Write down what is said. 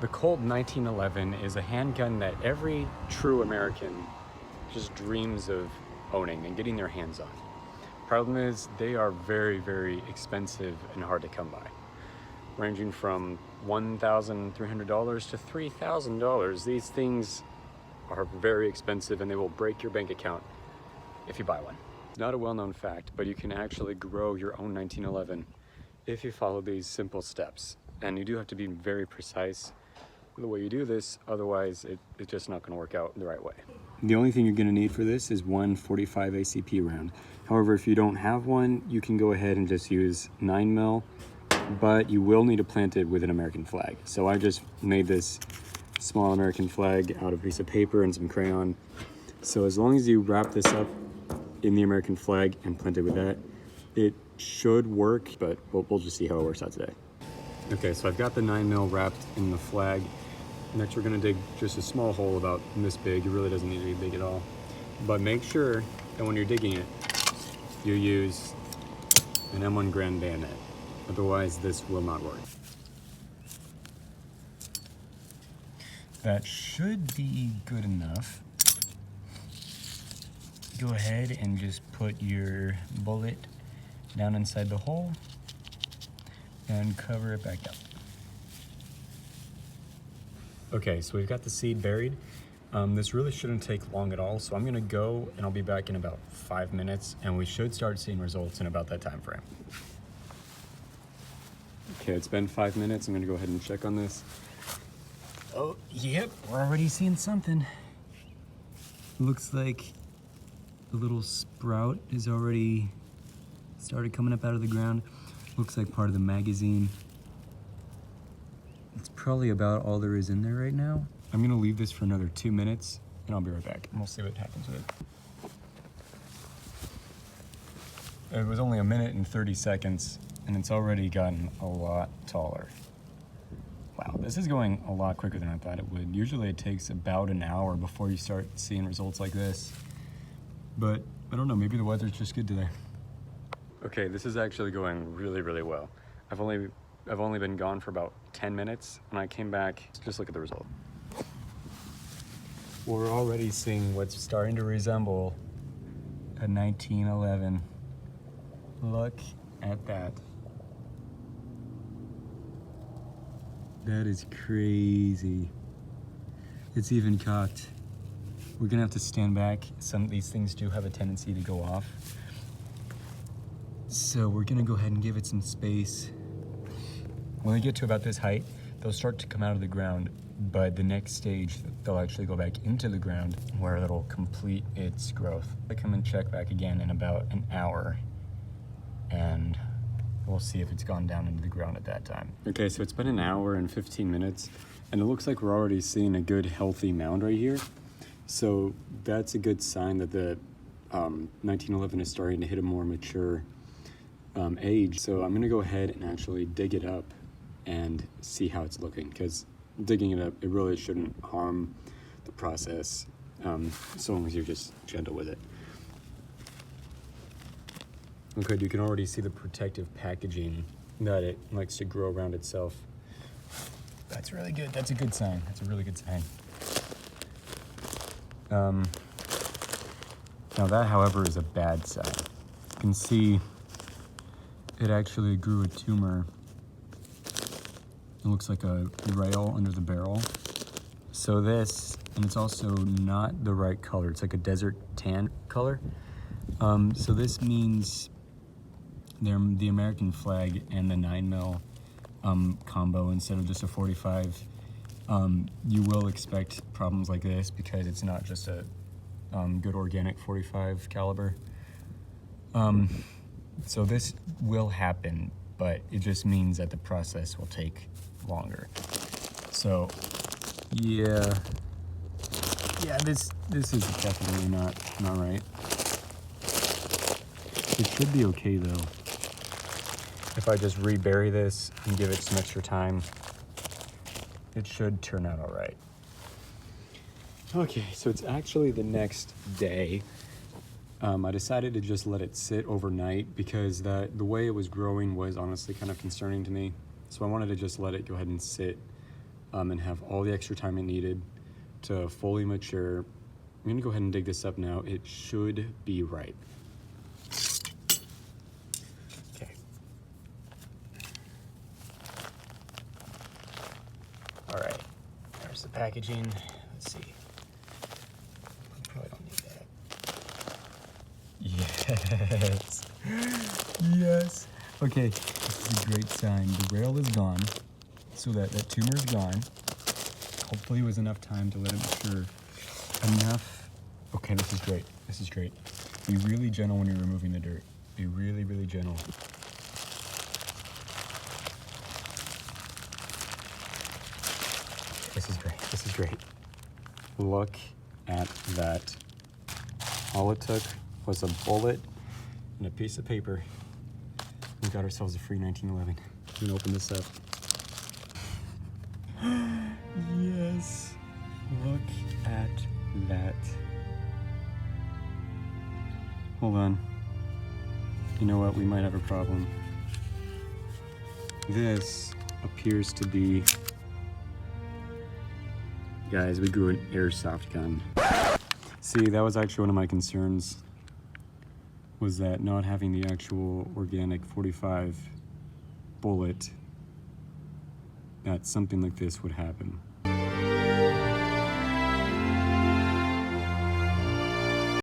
The Colt 1911 is a handgun that every true American just dreams of owning and getting their hands on. Problem is, they are very, very expensive and hard to come by. Ranging from $1,300 to $3,000. These things are very expensive and they will break your bank account if you buy one. Not a well-known fact, but you can actually grow your own 1911 if you follow these simple steps. And you do have to be very precise the way you do this, otherwise it's just not going to work out the right way. The only thing you're going to need for this is one 45 ACP round. However, if you don't have one, you can go ahead and just use 9mm, but you will need to plant it with an American flag. So I just made this small American flag out of a piece of paper and some crayon. So as long as you wrap this up in the American flag and plant it with that, it should work, but we'll just see how it works out today. Okay, so I've got the 9mm wrapped in the flag. Next, we're gonna dig just a small hole about this big. It really doesn't need to be big at all. But make sure that when you're digging it, you use an M1 Garand bayonet. Otherwise, this will not work. That should be good enough. Go ahead and just put your bullet down inside the hole and cover it back up. Okay, so we've got the seed buried. This really shouldn't take long at all, so I'm gonna go and I'll be back in about 5 minutes and we should start seeing results in about that time frame. Okay, it's been 5 minutes. I'm gonna go ahead and check on this. Oh, yep, we're already seeing something. Looks like the little sprout is already started coming up out of the ground. Looks like part of the magazine. It's probably about all there is in there right now. I'm gonna leave this for another 2 minutes and I'll be right back and we'll see what happens with it. It was only 1 minute and 30 seconds and it's already gotten a lot taller. Wow, this is going a lot quicker than I thought it would. Usually it takes about an hour before you start seeing results like this. But I don't know, maybe the weather's just good today. Okay, this is actually going really, really well. I've only been gone for about 10 minutes and I came back. Just look at the result. We're already seeing what's starting to resemble a 1911. Look at that. That is crazy. It's even cocked. We're gonna have to stand back. Some of these things do have a tendency to go off. So we're gonna go ahead and give it some space. When they get to about this height, they'll start to come out of the ground, but the next stage, they'll actually go back into the ground where it'll complete its growth. I come and check back again in about an hour, and we'll see if it's gone down into the ground at that time. Okay, so it's been an hour and 15 minutes, and it looks like we're already seeing a good, healthy mound right here. So that's a good sign that the 1911 is starting to hit a more mature age. So I'm gonna go ahead and actually dig it up and see how it's looking, because digging it up, it really shouldn't harm the process, so long as you're just gentle with it. Okay, you can already see the protective packaging that it likes to grow around itself. That's really good. That's a good sign. That's a really good sign. Now that, however, is a bad sign. You can see it actually grew a tumor. It looks like a rail under the barrel. So this, and it's also not the right color. It's like a desert tan color. So this means the American flag and the 9mm combo instead of just a 45. You will expect problems like this because it's not just a good organic 45 caliber. So this will happen, but it just means that the process will take longer. So yeah, this is definitely not right. It should be okay though. If I just rebury this and give it some extra time, it should turn out all right. Okay, so it's actually the next day. I decided to just let it sit overnight because the way it was growing was honestly kind of concerning to me. So I wanted to just let it go ahead and sit and have all the extra time it needed to fully mature. I'm gonna go ahead and dig this up now. It should be ripe. Okay. All right, there's the packaging. Let's see. Probably don't need that. Yes. Yes. Okay, this is a great sign. The rail is gone, so that tumor is gone. Hopefully it was enough time to let it mature. Enough. Okay, this is great. This is great. Be really gentle when you're removing the dirt. Be really, really gentle. This is great. This is great. Look at that. All it took was a bullet and a piece of paper. We got ourselves a free 1911. I'm gonna open this up. Yes. Look at that. Hold on. You know what? We might have a problem. This appears to be... Guys, we grew an airsoft gun. See, that was actually one of my concerns, was that not having the actual organic 45 bullet, that something like this would happen.